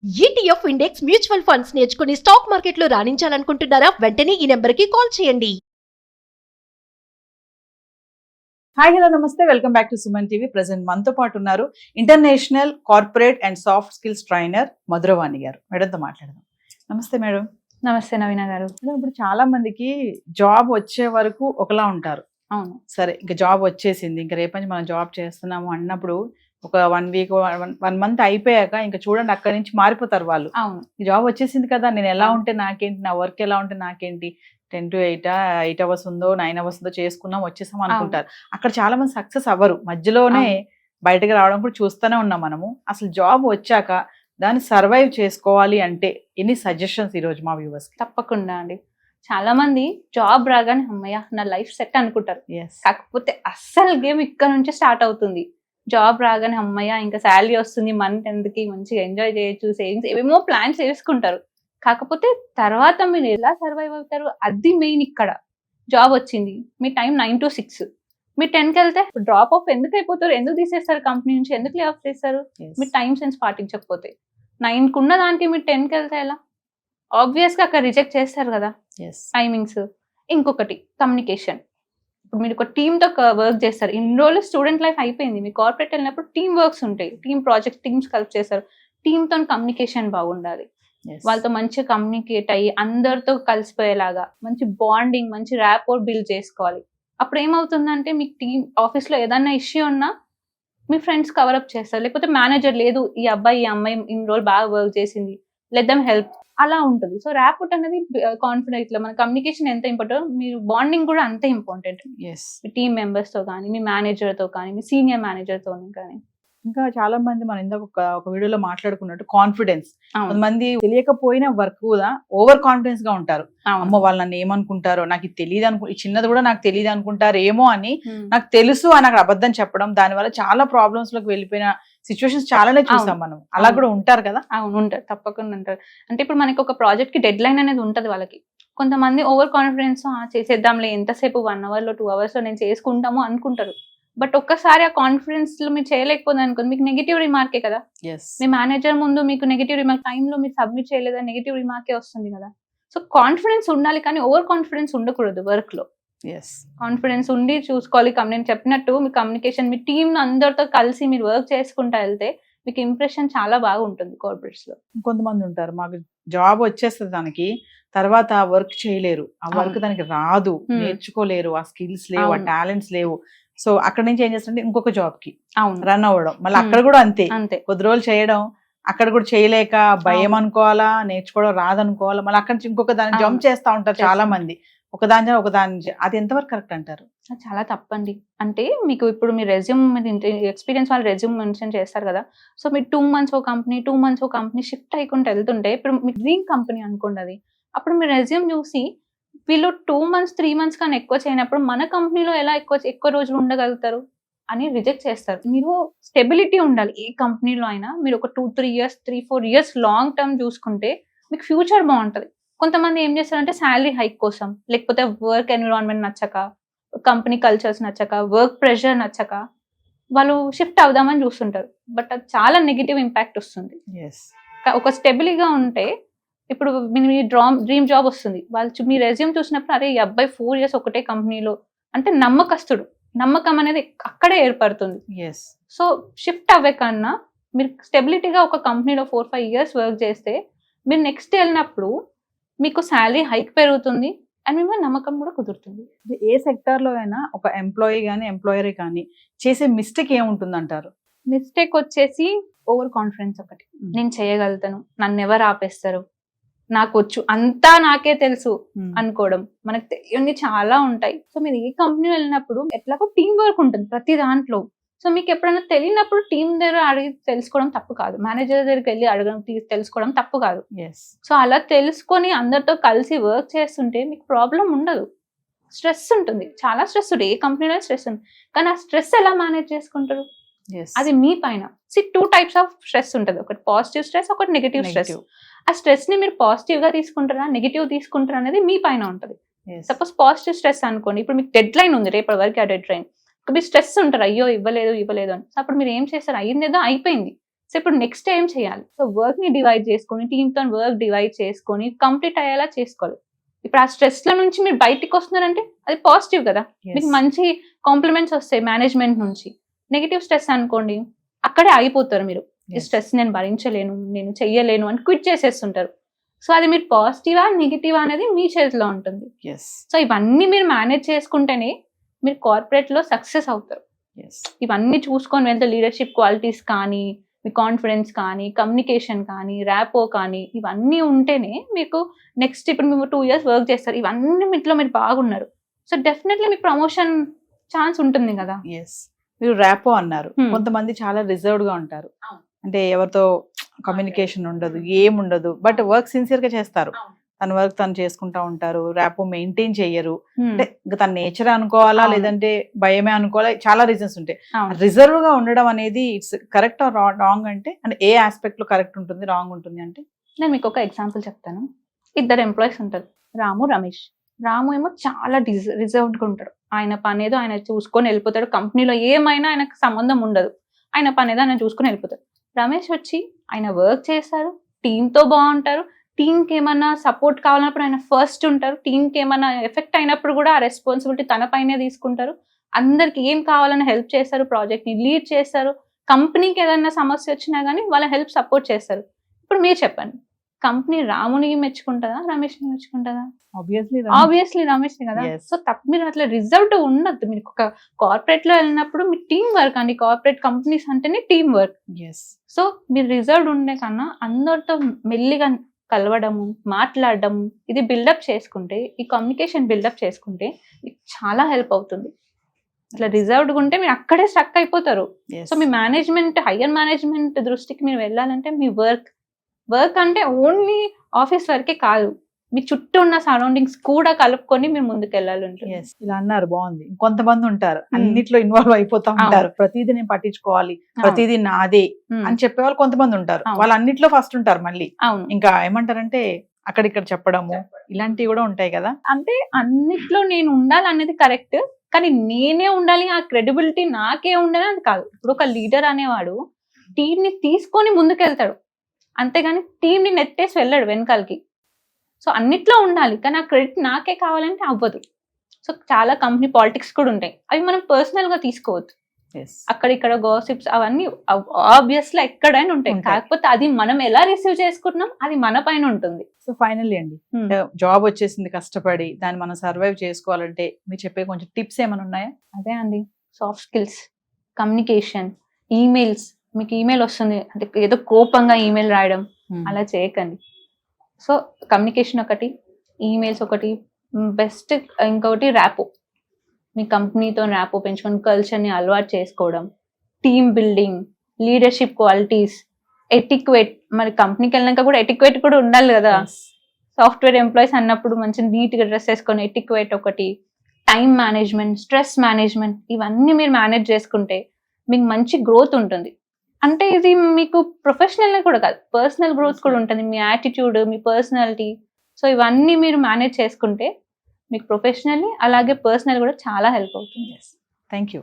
ETF index mutual funds నేర్చుకుని stock మార్కెట్లో రాణించాలనుకుంటున్నారా? వెంటనే ఈ నెంబర్కి కాల్ చేయండి. హాయ్ హలో నమస్తే, welcome back to Suman TV. Present మనతో పాటు ఉన్నారు international corporate and soft skills trainer Madhuravani గారు. మేడంతో మాట్లాడదాం. నమస్తే మేడం. నమస్తే నవీన గారు. ఇప్పుడు చాలా మందికి జాబ్ వచ్చే వరకు ఒకలా ఉంటారు. అవును, సరే ఇంకా జాబ్ వచ్చేసింది, ఇంకా రేపటి నుంచి మనం జాబ్ చేస్తున్నాము అన్నప్పుడు ఒక 1 వీక్ 1 మంత్ అయిపోయాక ఇంకా చూడండి అక్కడి నుంచి మారిపోతారు వాళ్ళు. అవును, జాబ్ వచ్చేసింది కదా, నేను ఎలా ఉంటే నాకేంటి, నా వర్క్ ఎలా ఉంటే నాకేంటి, 10 to 8 అవర్స్ ఉందో 9 అవర్స్ ఉందో చేసుకున్నాం వచ్చేసాం అనుకుంటారు. అక్కడ చాలా మంది సక్సెస్ అవ్వరు, మధ్యలోనే బయటకు రావడం కూడా చూస్తూనే ఉన్నాం మనము. అసలు జాబ్ వచ్చాక దాన్ని సర్వైవ్ చేసుకోవాలి అంటే ఎన్ని సజెషన్స్ ఈరోజు మా వ్యూవర్స్? తప్పకుండా అండి. చాలా మంది జాబ్ రాగానే అమ్మయ్య నా లైఫ్ సెట్ అనుకుంటారు. కాకపోతే అస్సలు గేమ్ ఇక్కడ నుంచి స్టార్ట్ అవుతుంది. జాబ్ రాగానే అమ్మయ్య ఇంకా శాలరీ వస్తుంది, మంత్ ఎండ్కి మంచిగా ఎంజాయ్ చేయొచ్చు, సేవింగ్స్ ఏమేమో ప్లాన్స్ చేసుకుంటారు. కాకపోతే తర్వాత మీరు ఎలా సర్వైవ్ అవుతారు అది మెయిన్. ఇక్కడ జాబ్ వచ్చింది, మీ టైం 9 to 6, మీరు 10కి వెళ్తే డ్రాప్ ఆఫ్ ఎందుకు అయిపోతారు, ఎందుకు తీసేస్తారు కంపెనీ నుంచి, ఎందుకు లే ఆఫ్ చేస్తారు? మీరు టైం సెన్స్ పాటించకపోతే 9కు ఉన్న దానికి మీరు 10కి వెళ్తే ఎలా? ఆబ్వియస్ గా అక్కడ రిజెక్ట్ చేస్తారు కదా టైమింగ్స్. ఇంకొకటి కమ్యూనికేషన్. ఇప్పుడు మీరు ఒక టీమ్ తో వర్క్ చేస్తారు, ఇన్ని రోజులు స్టూడెంట్ లైఫ్ అయిపోయింది, మీ కార్పొరేట్ వెళ్ళినప్పుడు టీమ్ వర్క్స్ ఉంటాయి, టీమ్ ప్రాజెక్ట్, టీమ్స్ కలిపి చేస్తారు. టీమ్ తో కమ్యూనికేషన్ బాగుండాలి, వాళ్ళతో మంచిగా కమ్యూనికేట్ అయ్యి అందరితో కలిసిపోయేలాగా మంచి బాండింగ్, మంచి ర్యాపోర్ట్ బిల్డ్ చేసుకోవాలి. అప్పుడు ఏమవుతుందంటే మీకు టీమ్ ఆఫీస్ లో ఏదన్నా ఇష్యూ ఉన్నా మీ ఫ్రెండ్స్ కవరప్ చేస్తారు, లేకపోతే మేనేజర్ లేదు ఈ అబ్బాయి ఈ అమ్మాయి ఇన్ని రోజులు బాగా వర్క్ చేసింది, లెట్ దెమ్ హెల్ప్, అలా ఉంటుంది. సో ర్యాపోర్ట్ అనేది కాన్ఫిడెంట్ లో మన కమ్యూనికేషన్ ఎంత ఇంపార్టెంట్, మీరు బాండింగ్ కూడా అంతే ఇంపార్టెంట్. టీమ్ మెంబర్స్ తో కానీ, మీ మేనేజర్ తో కానీ, మీ సీనియర్ మేనేజర్ తో కానీ. ఇంకా చాలా మంది మనం ఇందాక ఒక వీడియోలో మాట్లాడుకున్నట్టు కాన్ఫిడెన్స్, కొంతమంది తెలియకపోయినా వర్క్ కూడా ఓవర్ కాన్ఫిడెన్స్ గా ఉంటారు. అమ్మ వాళ్ళు నన్ను ఏమనుకుంటారో, నాకు ఇది తెలియదు ఈ చిన్నది కూడా నాకు తెలియదు అనుకుంటారు ఏమో అని, నాకు తెలుసు అని అక్కడ అబద్ధం చెప్పడం, దానివల్ల చాలా ప్రాబ్లమ్స్ లోకి వెళ్ళిపోయిన సిచ్యువేషన్స్ చాలానే చూసాం మనం. అలా కూడా ఉంటారు కదా? అవును, ఉంటారు, తప్పకుండా ఉంటారు. అంటే ఇప్పుడు మనకి ఒక ప్రాజెక్ట్ కి డెడ్ లైన్ అనేది ఉంటది వాళ్ళకి. కొంతమంది ఓవర్ కాన్ఫిడెన్స్ చేసేద్దాంలే, ఎంతసేపు 1 hour లో 2 hours లో నేను చేసుకుంటాము అనుకుంటారు. బట్ ఒక్కసారి ఆ కాన్ఫిడెన్స్ లో మీరు చేయలేకపోతే అనుకోండి, మీకు నెగిటివ్ రిమార్కే కదా. మీ మేనేజర్ ముందు మీకు నెగిటివ్ రిమార్క్, టైంలో మీరు సబ్మిట్ చేయలేదా నెగిటివ్ రిమార్కే వస్తుంది కదా. సో కాన్ఫిడెన్స్ ఉండాలి, కానీ ఓవర్ కాన్ఫిడెన్స్ ఉండకూడదు వర్క్ లో. కాన్ఫిడెన్స్ ఉండి చూసుకోవాలి. నేను చెప్పినట్టు మీ కమ్యూనికేషన్, మీ టీమ్ అందరితో కలిసి మీరు వర్క్ చేసుకుంటా వెళ్తే మీకు ఇంప్రెషన్ చాలా బాగా ఉంటుంది కార్పొరేట్స్ లో. కొంతమంది ఉంటారు మాకు జాబ్ వచ్చేస్తుంది దానికి, తర్వాత ఆ వర్క్ చేయలేరు, ఆ వర్క్ దానికి రాదు, నేర్చుకోలేరు, ఆ స్కిల్స్ లేవు, ఆ టాలెంట్స్ లేవు. సో అక్కడ నుంచి ఏం చేస్తుంటే ఇంకొక జాబ్ కి రన్ అవ్వడం, మళ్ళీ అక్కడ కూడా అంతే కొద్ది రోజులు చేయడం, అక్కడ కూడా చేయలేక భయం అనుకోవాలా, నేర్చుకోవడం రాదనుకోవాలా, మళ్ళీ అక్కడ నుంచి ఇంకొక దాన్ని జంప్ చేస్తా ఉంటారు చాలా మంది. ఒకదాని అది ఎంతవరకు కరెక్ట్ అంటారు? చాలా తప్పండి. అంటే మీకు ఇప్పుడు మీ రెజ్యూమ్ ఎక్స్పీరియన్స్ వాళ్ళు రెజ్యూమ్ మెన్షన్ చేస్తారు కదా. సో మీరు 2 months ఓ కంపెనీ, 2 months ఓ కంపెనీ షిఫ్ట్ అయ్యకుండా వెళ్తుంటే, ఇప్పుడు మీ డ్రీమ్ కంపెనీ అనుకోండి అది, అప్పుడు మీ రెజ్యూమ్ చూసి వీళ్ళు 2 months 3 months కానీ ఎక్కువ చేయనప్పుడు మన కంపెనీలో ఎలా ఎక్కువ రోజులు ఉండగలుగుతారు అని రిజెక్ట్ చేస్తారు. మీరు స్టెబిలిటీ ఉండాలి ఏ కంపెనీలో అయినా. మీరు ఒక 2-3 years 3-4 years లాంగ్ టర్మ్ చూసుకుంటే మీకు ఫ్యూచర్ బాగుంటది. కొంతమంది ఏం చేస్తారంటే శాలరీ హైక్ కోసం, లేకపోతే వర్క్ ఎన్విరాన్మెంట్ నచ్చక, కంపెనీ కల్చర్స్ నచ్చక, వర్క్ ప్రెషర్ నచ్చక వాళ్ళు షిఫ్ట్ అవుదామని చూస్తుంటారు. బట్ అది చాలా నెగిటివ్ ఇంపాక్ట్ వస్తుంది. ఒక స్టెబిలిటీగా ఉంటే, ఇప్పుడు మీ డ్రీమ్ జాబ్ వస్తుంది, వాళ్ళు మీ రెజ్యూమ్ చూసినప్పుడు అరే ఈ అబ్బాయి 4 years ఒకటే కంపెనీలో అంటే నమ్మకస్తుడు, నమ్మకం అనేది అక్కడే ఏర్పడుతుంది. సో షిఫ్ట్ అవ్వే కన్నా మీరు స్టెబిలిటీగా ఒక కంపెనీలో 4-5 years వర్క్ చేస్తే మీరు నెక్స్ట్ వెళ్ళినప్పుడు మీకు శాలరీ హైక్ పెరుగుతుంది అండ్ మేము నమ్మకం కూడా కుదురుతుంది. ఏ సెక్టర్ లో అయినా ఒక ఎంప్లాయీ కానీ ఎంప్లాయర్ కానీ చేసే మిస్టేక్ ఏముంటుంది అంటారు? మిస్టేక్ వచ్చేసి ఓవర్ కాన్ఫిడెన్స్ ఒకటి. నేను చేయగలుగుతాను, నన్ను ఎవరు ఆపేస్తారు, నాకు వచ్చు, అంతా నాకే తెలుసు అనుకోవడం. మనకు తెలియని చాలా ఉంటాయి. సో మీరు ఏ కంపెనీ వెళ్ళినప్పుడు ఎట్లాగో టీం వర్క్ ఉంటుంది ప్రతి దాంట్లో. సో మీకు ఎప్పుడైనా తెలియనప్పుడు టీం దగ్గర అడిగి తెలుసుకోవడం తప్పు కాదు, మేనేజర్ దగ్గరికి వెళ్ళి అడగడం తెలుసుకోవడం తప్పు కాదు. సో అలా తెలుసుకొని అందరితో కలిసి వర్క్ చేస్తుంటే మీకు ప్రాబ్లం ఉండదు. స్ట్రెస్ ఉంటుంది, చాలా స్ట్రెస్ ఉంటుంది, ఏ కంపెనీలో స్ట్రెస్ ఉంది, కానీ ఆ స్ట్రెస్ ఎలా మేనేజ్ చేసుకుంటారు అది మీ పైన. 2 types ఆఫ్ స్ట్రెస్ ఉంటుంది, ఒకటి పాజిటివ్ స్ట్రెస్, ఒకటి నెగిటివ్ స్ట్రెస్. ఆ స్ట్రెస్ ని మీరు పాజిటివ్ గా తీసుకుంటారా నెగిటివ్ తీసుకుంటారా అనేది మీ పైన ఉంటుంది. సపోజ్ పాజిటివ్ స్ట్రెస్ అనుకోండి, ఇప్పుడు మీకు డెడ్ లైన్ ఉంది, రేపటి వరకు ఆ డెడ్ లైన్, మీరు స్ట్రెస్ ఉంటారు, అయ్యో ఇవ్వలేదు అని. అప్పుడు మీరు ఏం చేస్తారు, అయ్యిందేదో అయిపోయింది, సో ఇప్పుడు నెక్స్ట్ ఏం చేయాలి? సో వర్క్ ని డివైడ్ చేసుకొని, టీమ్ తో వర్క్ డివైడ్ చేసుకొని కంప్లీట్ అయ్యేలా చేసుకోవాలి. ఇప్పుడు ఆ స్ట్రెస్ లో నుంచి మీరు బయటికి వస్తున్నారంటే అది పాజిటివ్ కదా, మీకు మంచి కాంప్లిమెంట్స్ వస్తాయి మేనేజ్మెంట్ నుంచి. నెగిటివ్ స్ట్రెస్ అనుకోండి, అక్కడే ఆగిపోతారు మీరు. ఈ స్ట్రెస్ నేను భరించలేను, నేను చెయ్యలేను అని క్విట్ చేసేస్తుంటారు. సో అది మీరు పాజిటివా నెగిటివా అనేది మీ చేతిలో ఉంటుంది. సో ఇవన్నీ మీరు మేనేజ్ చేసుకుంటేనే మీరు కార్పొరేట్ లో సక్సెస్ అవుతారు. ఇవన్నీ చూసుకొని వెళ్తే లీడర్షిప్ క్వాలిటీస్ కానీ, మీ కాన్ఫిడెన్స్ కానీ, కమ్యూనికేషన్ కానీ, ర్యాపో కానీ, ఇవన్నీ ఉంటేనే మీకు నెక్స్ట్ ఇప్పుడు మీరు 2 years వర్క్ చేస్తారు, ఇవన్నీ మీట్లో మీరు బాగున్నారు. సో డెఫినెట్లీ మీకు ప్రమోషన్ ఛాన్స్ ఉంటుంది కదా. మీరు ర్యాపో అన్నారు. కొంతమంది చాలా రిజర్వ్డ్ గా ఉంటారు, అంటే ఎవరితో కమ్యూనికేషన్ ఉండదు, ఏముండదు, బట్ వర్క్ సిన్సియర్ గా చేస్తారు. తన వర్క్ తను చేసుకుంటా ఉంటారు, ర్యాపో మెయింటైన్ చెయ్యరు. అంటే తన నేచర్ అనుకోవాలా లేదంటే భయమే అనుకోవాలా, చాలా రీజన్స్ ఉంటాయి. రిజర్వ్ గా ఉండడం అనేది ఇట్స్ కరెక్ట్ ఆర్ రాంగ్ అంటే ఏ ఆస్పెక్ట్ లో కరెక్ట్ ఉంటుంది, రాంగ్ ఉంటుంది అంటే? నేను మీకు ఒక ఎగ్జాంపుల్ చెప్తాను. 2 ఎంప్లాయీస్ ఉంటారు, రాము, రమేష్. రాము ఏమో చాలా రిజర్వ్డ్ గా ఉంటాడు. ఆయన పని ఏదో ఆయన చూసుకొని వెళ్ళిపోతాడు. కంపెనీలో ఏమైనా ఆయనకు సంబంధం ఉండదు, ఆయన పని ఏదో ఆయన చూసుకొని వెళ్ళిపోతాడు. రమేష్ వచ్చి ఆయన వర్క్ చేస్తారు, టీంతో బాగుంటారు. టీంకి ఏమన్నా సపోర్ట్ కావాలన్నప్పుడు ఆయన ఫస్ట్ ఉంటారు. టీంకి ఏమన్నా ఎఫెక్ట్ అయినప్పుడు కూడా ఆ రెస్పాన్సిబిలిటీ తన పైనే తీసుకుంటారు. అందరికి ఏం కావాలని హెల్ప్ చేస్తారు, ప్రాజెక్ట్ ని లీడ్ చేస్తారు. కంపెనీకి ఏదైనా సమస్య వచ్చినా కానీ వాళ్ళ హెల్ప్ సపోర్ట్ చేస్తారు. ఇప్పుడు మీరు చెప్పండి, కంపెనీ రాముని మెచ్చుకుంటుందా, రమేష్ ని మెచ్చుకుంటుందా? ఆబ్వియస్లీ రమేష్ ని కదా. సో మీరు అట్లా రిజర్వ్డ్ ఉండద్దు. మీరు ఒక కార్పొరేట్ లో వెళ్ళినప్పుడు మీ టీం వర్క్ అండి, కార్పొరేట్ కంపెనీస్ అంటేనే టీం వర్క్. సో మీరు రిజర్వ్డ్ ఉండే కన్నా అందరితో మెల్లిగా కలవడము, మాట్లాడడము, ఇది బిల్డప్ చేసుకుంటే, ఈ కమ్యూనికేషన్ బిల్డప్ చేసుకుంటే మీకు చాలా హెల్ప్ అవుతుంది. ఇట్లా రిజర్వ్డ్గా ఉంటే మీరు అక్కడే స్ట్రక్ అయిపోతారు. సో మీ మేనేజ్మెంట్, హయ్యర్ మేనేజ్మెంట్ దృష్టికి మీరు వెళ్ళాలంటే మీ వర్క్ అంటే ఓన్లీ ఆఫీస్ వరకే కాదు, మీ చుట్టూ ఉన్న సరౌండింగ్స్ కూడా కలుపుకొని మీరు ముందుకు వెళ్ళాలి. ఇలా అన్నారు, బాగుంది. కొంతమంది ఉంటారు అన్నిట్లో ఇన్వాల్వ్ అయిపోతా ఉంటారు, ప్రతిదీ నేను పట్టించుకోవాలి, ప్రతిదీ నాదే అని చెప్పేవాళ్ళు కొంతమంది ఉంటారు. వాళ్ళు అన్నిట్లో ఫస్ట్ ఉంటారు, మళ్ళీ ఇంకా ఏమంటారంటే అక్కడిక్కడ చెప్పడము, ఇలాంటివి కూడా ఉంటాయి కదా. అంటే అన్నిట్లో నేను ఉండాలి అనేది కరెక్ట్, కానీ నేనే ఉండాలి, ఆ క్రెడిబిలిటీ నాకే ఉండాలి అని కాదు. ఇప్పుడు ఒక లీడర్ అనేవాడు టీం ని తీసుకొని ముందుకెళ్తాడు, అంతేగాని టీం ని నెట్టేసి వెళ్ళాడు వెనకాలకి. సో అన్నిట్లో ఉండాలి, కానీ ఆ క్రెడిట్ నాకే కావాలంటే అవ్వదు. సో చాలా కంపెనీ పాలిటిక్స్ కూడా ఉంటాయి, అవి మనం పర్సనల్ గా తీసుకోవద్దు. అక్కడిక్కడ గాసిప్స్ అవన్నీ ఆబ్వియస్లీ ఎక్కడైనా ఉంటాయి, కాకపోతే అది మనం ఎలా రిసీవ్ చేసుకుంటున్నాం అది మన పైన ఉంటుంది. సో ఫైనల్లీ అండి, జాబ్ వచ్చేసింది, కష్టపడి దాన్ని మనం సర్వైవ్ చేసుకోవాలంటే మీరు చెప్పే కొంచెం టిప్స్ ఏమైనా ఉన్నాయా? అదే అండి, సాఫ్ట్ స్కిల్స్, కమ్యూనికేషన్, ఈమెయిల్స్. మీకు ఈమెయిల్ వస్తుంది అంటే ఏదో కోపంగా ఈమెయిల్ రాయడం అలా చేయకండి. సో కమ్యూనికేషన్ ఒకటి, ఈమెయిల్స్ ఒకటి, బెస్ట్ ఇంకొకటి ర్యాపో. మీ కంపెనీతో ర్యాపో పెంచుకొని కల్చర్ని అలవాటు చేసుకోవడం, team building, leadership qualities, etiquette. మరి కంపెనీకి వెళ్ళినాక కూడా ఎటిక్వేట్ కూడా ఉండాలి కదా. సాఫ్ట్వేర్ ఎంప్లాయీస్ అన్నప్పుడు మంచి నీట్గా డ్రెస్ వేసుకొని ఎటిక్వేట్ ఒకటి, టైం మేనేజ్మెంట్, స్ట్రెస్ మేనేజ్మెంట్, ఇవన్నీ మీరు మేనేజ్ చేసుకుంటే మీకు మంచి గ్రోత్ ఉంటుంది. అంటే ఇది మీకు ప్రొఫెషనల్ కూడా కాదు, పర్సనల్ గ్రోత్ కూడా ఉంటుంది. మీ యాటిట్యూడ్, మీ పర్సనాలిటీ, సో ఇవన్నీ మీరు మేనేజ్ చేసుకుంటే మీకు ప్రొఫెషనల్లీ అలాగే పర్సనల్ కూడా చాలా హెల్ప్ అవుతుంది. Thank you.